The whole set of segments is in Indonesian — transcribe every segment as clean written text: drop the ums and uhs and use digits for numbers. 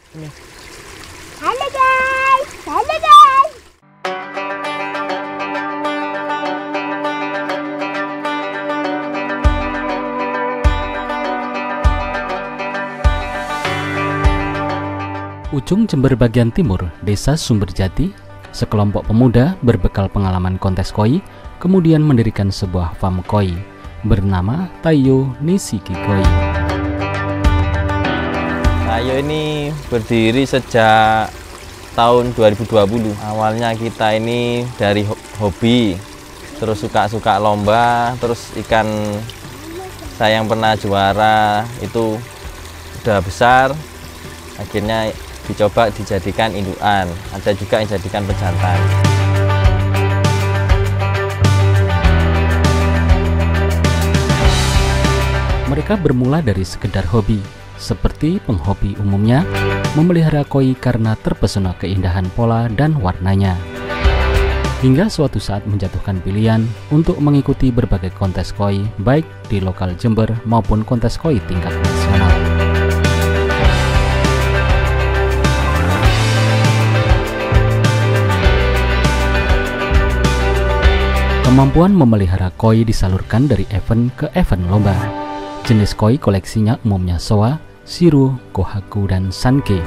Ini. Halo guys, halo guys. Ujung Jember bagian timur, Desa Sumberjati, sekelompok pemuda berbekal pengalaman kontes koi, kemudian mendirikan sebuah farm koi bernama Taiyo Nishiki Koi. Taiyo ini berdiri sejak tahun 2020. Awalnya kita ini dari hobi, terus suka lomba, terus ikan saya yang pernah juara itu udah besar, akhirnya dicoba dijadikan indukan, ada juga yang jadikan pejantan. Mereka bermula dari sekedar hobi, seperti penghobi umumnya, memelihara koi karena terpesona keindahan pola dan warnanya. Hingga suatu saat menjatuhkan pilihan untuk mengikuti berbagai kontes koi, baik di lokal Jember maupun kontes koi tingkat nasional. Kemampuan memelihara koi disalurkan dari event ke event lomba. Jenis koi koleksinya umumnya Showa, Shiru, Kohaku, dan Sanke.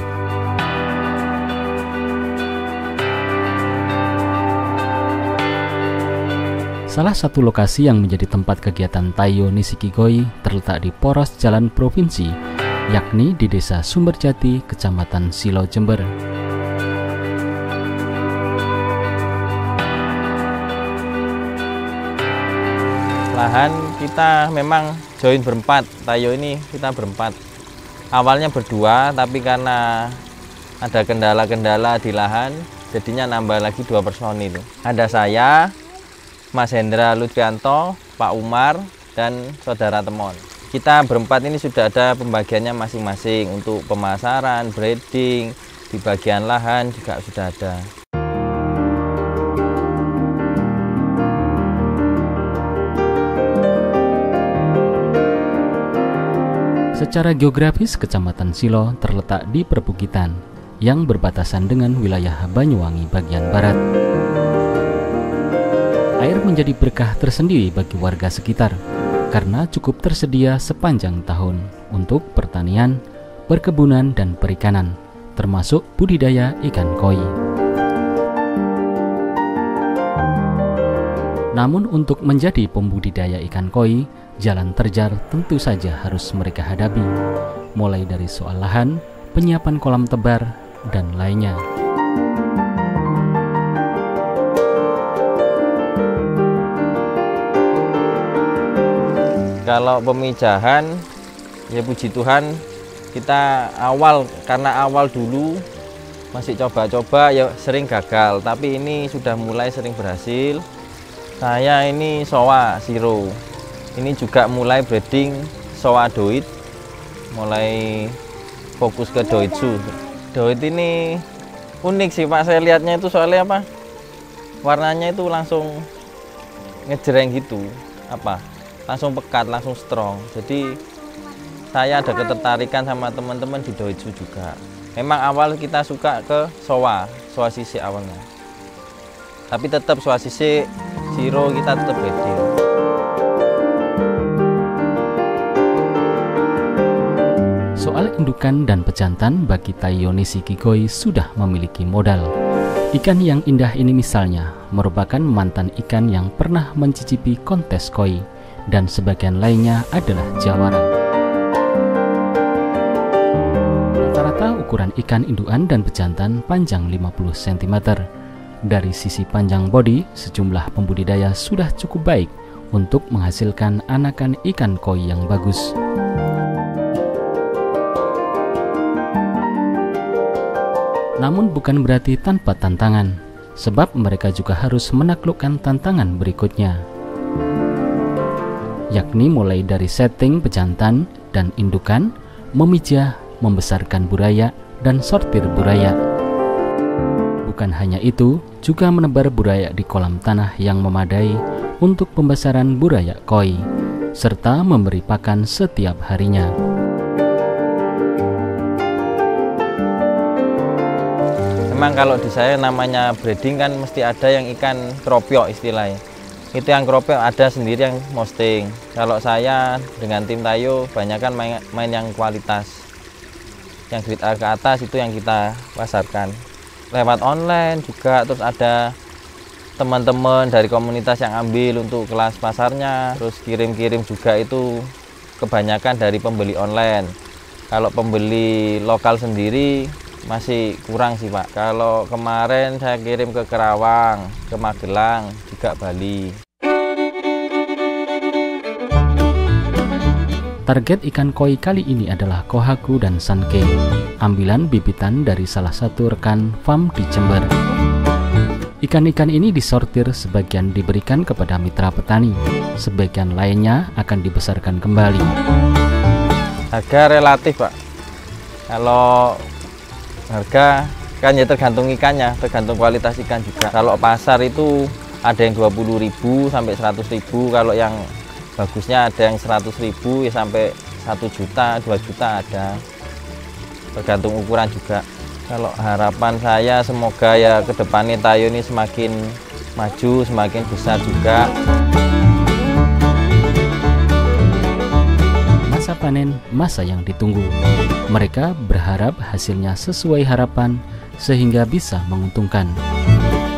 Salah satu lokasi yang menjadi tempat kegiatan Taiyo Nishiki Koi terletak di poros jalan provinsi, yakni di Desa Sumberjati, Kecamatan Silo, Jember. Lahan kita memang join berempat, Taiyo ini kita berempat. Awalnya berdua, tapi karena ada kendala-kendala di lahan, jadinya nambah lagi 2 personil. Ada saya, Mas Hendra Lutfianto, Pak Umar, dan Saudara Temon. Kita berempat ini sudah ada pembagiannya masing-masing untuk pemasaran, breeding, di bagian lahan juga sudah ada. Secara geografis, Kecamatan Silo terletak di perbukitan yang berbatasan dengan wilayah Banyuwangi bagian barat. Air menjadi berkah tersendiri bagi warga sekitar karena cukup tersedia sepanjang tahun untuk pertanian, perkebunan, dan perikanan, termasuk budidaya ikan koi. Namun untuk menjadi pembudidaya ikan koi, jalan terjar tentu saja harus mereka hadapi, mulai dari soal lahan, penyiapan kolam tebar, dan lainnya. Kalau pemijahan, ya puji Tuhan, kita karena awal dulu masih coba-coba ya sering gagal, tapi ini sudah mulai sering berhasil. Saya ini Showa Shiro. Ini juga mulai breeding Showa Doit, mulai fokus ke Doitsu. Doit ini unik sih Pak, saya lihatnya itu soalnya apa? Warnanya itu langsung ngejreng gitu, langsung pekat, langsung strong. Jadi saya ada ketertarikan sama teman-teman di Doitsu juga. Memang awal kita suka ke Showa sisik awalnya. Tapi tetap Showa sisik, Shiro kita tetap breeding. Soal indukan dan pejantan bagi Taiyo Nishiki Koi sudah memiliki modal. Ikan yang indah ini misalnya merupakan mantan ikan yang pernah mencicipi kontes koi, dan sebagian lainnya adalah jawara. Rata-rata ukuran ikan indukan dan pejantan panjang 50 cm. Dari sisi panjang bodi, sejumlah pembudidaya sudah cukup baik untuk menghasilkan anakan ikan koi yang bagus. Namun bukan berarti tanpa tantangan, sebab mereka juga harus menaklukkan tantangan berikutnya, yakni mulai dari setting pejantan dan indukan, memijah, membesarkan buraya, dan sortir buraya. Bukan hanya itu, juga menebar buraya di kolam tanah yang memadai untuk pembesaran buraya koi, serta memberi pakan setiap harinya. memang kalau di saya namanya breeding kan mesti ada yang ikan keropyok istilahnya. Itu yang keropyok ada sendiri yang posting. Kalau saya dengan tim Tayo banyak kan main yang kualitas. Yang grade A ke atas itu yang kita pasarkan. Lewat online juga, terus ada teman-teman dari komunitas yang ambil untuk kelas pasarnya, terus kirim-kirim juga itu kebanyakan dari pembeli online. Kalau pembeli lokal sendiri masih kurang sih Pak. Kalau kemarin saya kirim ke Kerawang, ke Magelang, juga Bali. Target ikan koi kali ini adalah kohaku dan sanke, ambilan bibitan dari salah satu rekan farm di Jember. Ikan-ikan ini disortir, sebagian diberikan kepada mitra petani, sebagian lainnya akan dibesarkan kembali. Harga relatif Pak. Kalau harga kan ya tergantung ikannya, tergantung kualitas ikan juga. Kalau pasar itu ada yang 20.000 sampai 100.000, kalau yang bagusnya ada yang 100.000 ya sampai 1 juta, 2 juta ada. Tergantung ukuran juga. Kalau harapan saya semoga ya ke depannya Tayo ini semakin maju, semakin besar juga. Masa panen, masa yang ditunggu. Mereka berharap hasilnya sesuai harapan sehingga bisa menguntungkan.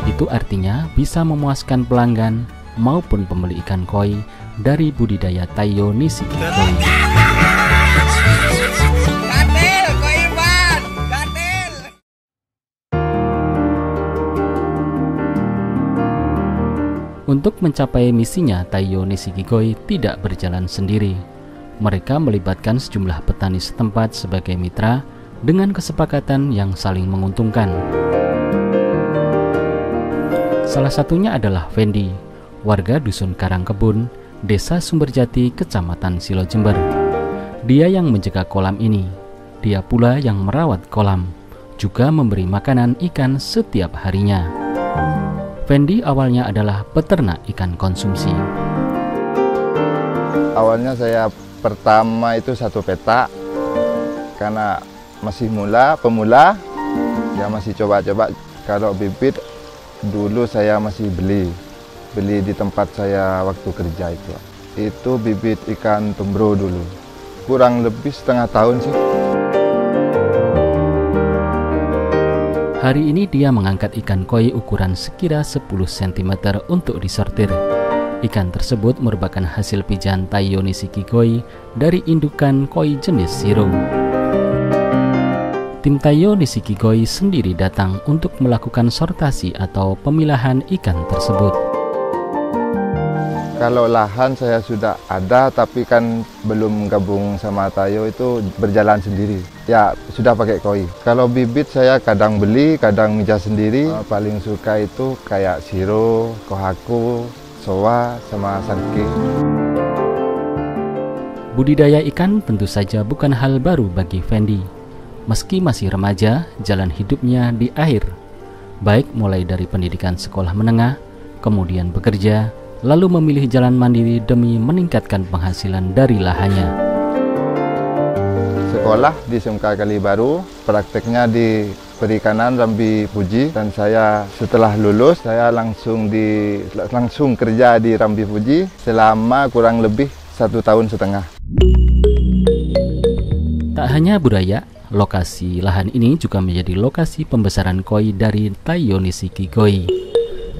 Itu artinya bisa memuaskan pelanggan maupun pembeli ikan koi dari budidaya Tayo Nisiki Koi. Untuk mencapai misinya, Tayo Nisiki Koi tidak berjalan sendiri. Mereka melibatkan sejumlah petani setempat sebagai mitra dengan kesepakatan yang saling menguntungkan. Salah satunya adalah Fendi, warga Dusun Karangkebun, Desa Sumberjati, Kecamatan Silo, Jember. Dia yang menjaga kolam ini. Dia pula yang merawat kolam, juga memberi makanan ikan setiap harinya. Fendi awalnya adalah peternak ikan konsumsi. Awalnya saya pertama itu 1 petak, karena masih pemula, ya masih coba-coba. Kalau bibit dulu saya masih beli di tempat saya waktu kerja itu bibit ikan tumbro dulu, kurang lebih setengah tahun sih. Hari ini dia mengangkat ikan koi ukuran sekira 10 cm untuk disortir. Ikan tersebut merupakan hasil pijahan Tayo Nisiki Koi dari indukan koi jenis Shiro. Tim Tayo Nisiki Koi sendiri datang untuk melakukan sortasi atau pemilahan ikan tersebut. Kalau lahan saya sudah ada, tapi kan belum gabung sama Tayo, itu berjalan sendiri. Ya sudah pakai koi. Kalau bibit saya kadang beli, kadang mijah sendiri. Paling suka itu kayak Shiro, kohaku, soa, sama sanke. Budidaya ikan tentu saja bukan hal baru bagi Fendi. Meski masih remaja, jalan hidupnya di akhir. Baik mulai dari pendidikan sekolah menengah, kemudian bekerja, lalu memilih jalan mandiri demi meningkatkan penghasilan dari lahannya. Sekolah di SMK Kalibaru, prakteknya di perikanan Rambi Puji, dan saya setelah lulus saya langsung kerja di Rambi Puji selama kurang lebih 1,5 tahun. Tak hanya budaya, lokasi lahan ini juga menjadi lokasi pembesaran koi dari Tayo Nisiki Koi.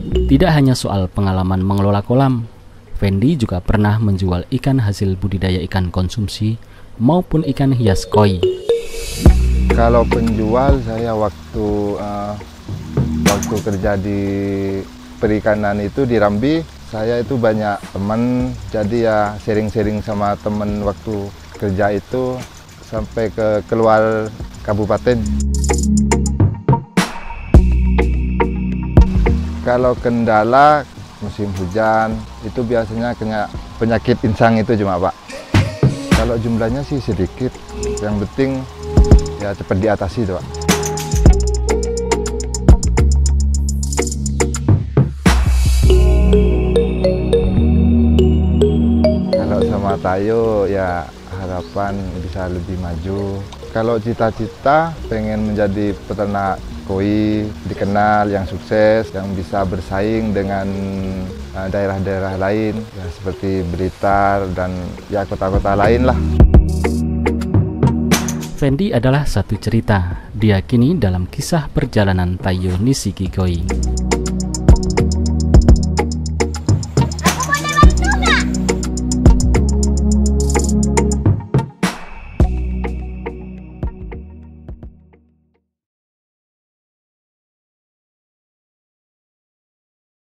Tidak hanya soal pengalaman mengelola kolam, Fendi juga pernah menjual ikan hasil budidaya ikan konsumsi maupun ikan hias koi. Kalau penjual, saya waktu kerja di perikanan itu di Rambi, saya itu banyak teman, jadi ya sharing-sharing sama teman waktu kerja itu sampai ke keluar kabupaten. Kalau kendala musim hujan itu biasanya kena penyakit insang itu cuma Pak. Kalau jumlahnya sih sedikit, yang penting ya cepat diatasi Pak. Kalau sama Tayo ya harapan bisa lebih maju, Kalau cita-cita pengen menjadi peternak koi, dikenal, yang sukses, yang bisa bersaing dengan daerah-daerah lain, ya, seperti Blitar dan ya kota-kota lain lah. Fendi adalah satu cerita, diyakini dalam kisah perjalanan Taiyo Nishiki Koi.